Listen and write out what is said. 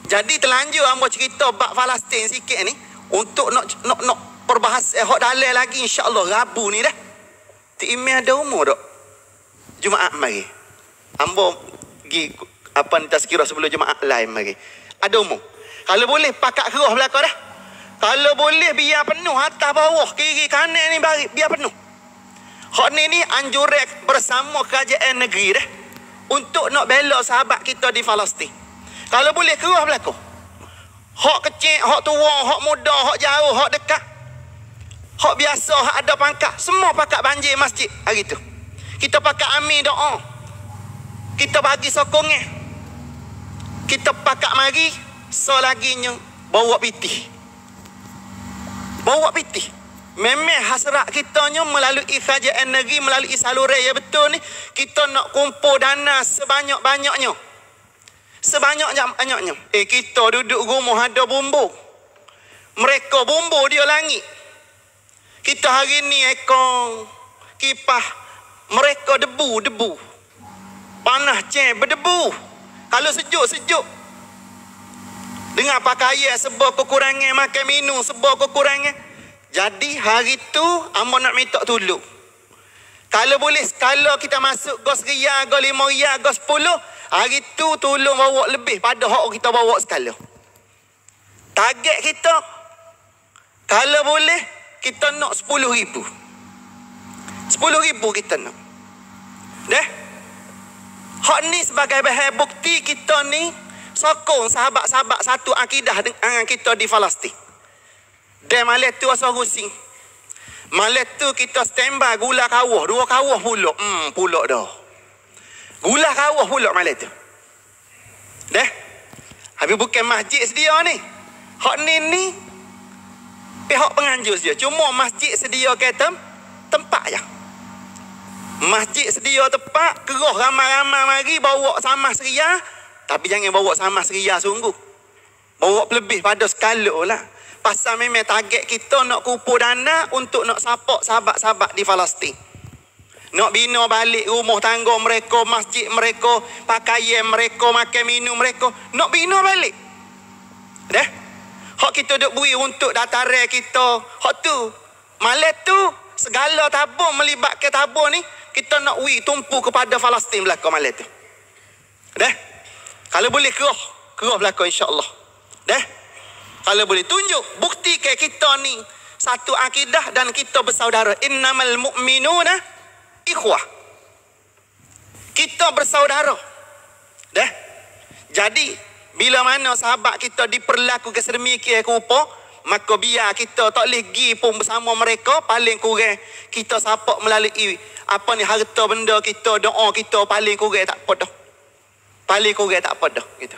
Jadi terlanjur hamba cerita bab Palestin sikit ni untuk nak perbahas hak dalil lagi insya-Allah Rabu ni dah. Ti email ada umur dak. Jumaat mari. Hamba pergi apa ni tazkirah sebelum Jumaat lain mari. Ada umur. Kalau boleh pakat kerah belakang dah. Kalau boleh biar penuh atas bawah kiri kanan ni biar penuh. Hak ni anjuran bersama kerajaan negeri dah untuk nak bela sahabat kita di Palestin. Kalau boleh kerah belakang. Hak kecil, hak tua, hak muda, hak jauh, hak dekat. Hak biasa, hak ada pangkat, semua pakat banjir masjid hari tu. Kita pakat amin doa. Kita bagi sokongan. Kita pakat mari selaginya bawa piti. Bawa piti. Memang hasrat kitanya melalui kerajaan negeri, melalui saluran yang betul ni, kita nak kumpul dana sebanyak-banyaknya. Sebanyak-banyaknya. Kita duduk rumah ada bumbu. Mereka bumbu dia langit. Kita hari ni ekor kipas. Mereka debu. Panas ceng berdebu. Kalau sejuk. Dengan pakaian sebab kekurangan, makan minum sebab kekurangan. Jadi hari tu hamba nak minta tolong. Kalau boleh skala kita masuk gos ria, gos 5 ria, gos 10, hari tu tolong bawa lebih pada hak kita bawa skala. Target kita kalau boleh kita nak 10,000. 10,000 kita nak. Dah? Hak ni sebagai bahan bukti kita ni sokong sahabat-sahabat satu akidah dengan kita di Palestin. Dan malam tu asal rusing. Malam tu kita standby gula kawah, 2 kawah pulak. Pulak dah. Gula kawah pulak malam tu. Dah? Habis bukan masjid sedia ni. Hak ni pihak penganjur saja. Cuma masjid sedia kata tempat je. Masjid sedia tempat, kerah ramai-ramai mari bawa sama seria. Tapi jangan bawa sama seria sungguh. Bawa lebih pada skala lah. Pasal memang target kita nak kumpul dana untuk nak support sahabat-sahabat di Palestin. Nak bina balik rumah tangga mereka, masjid mereka, pakaian mereka, makan minum mereka. Nak bina balik. Dah? Hak kita duk beri untuk dataran kita. Hak tu. Malam tu, segala tabung melibatkan tabung ni, kita nak beri tumpu kepada Palestin belakang malam tu. Dah? Kalau boleh kerah belakang insya-Allah. Dah? Kalau boleh tunjuk, buktikan kita ni satu akidah dan kita bersaudara. Innamal mu'minuna ikhwah. Kita bersaudara. Dah? Jadi, bila mana sahabat kita diperlakukan sedemikian rupa, maka biar kita tak boleh pergi pun bersama mereka, paling kurang kita support melalui harta benda kita, doa kita paling kurang tak apa dah. Paling kurang tak apa dah gitu.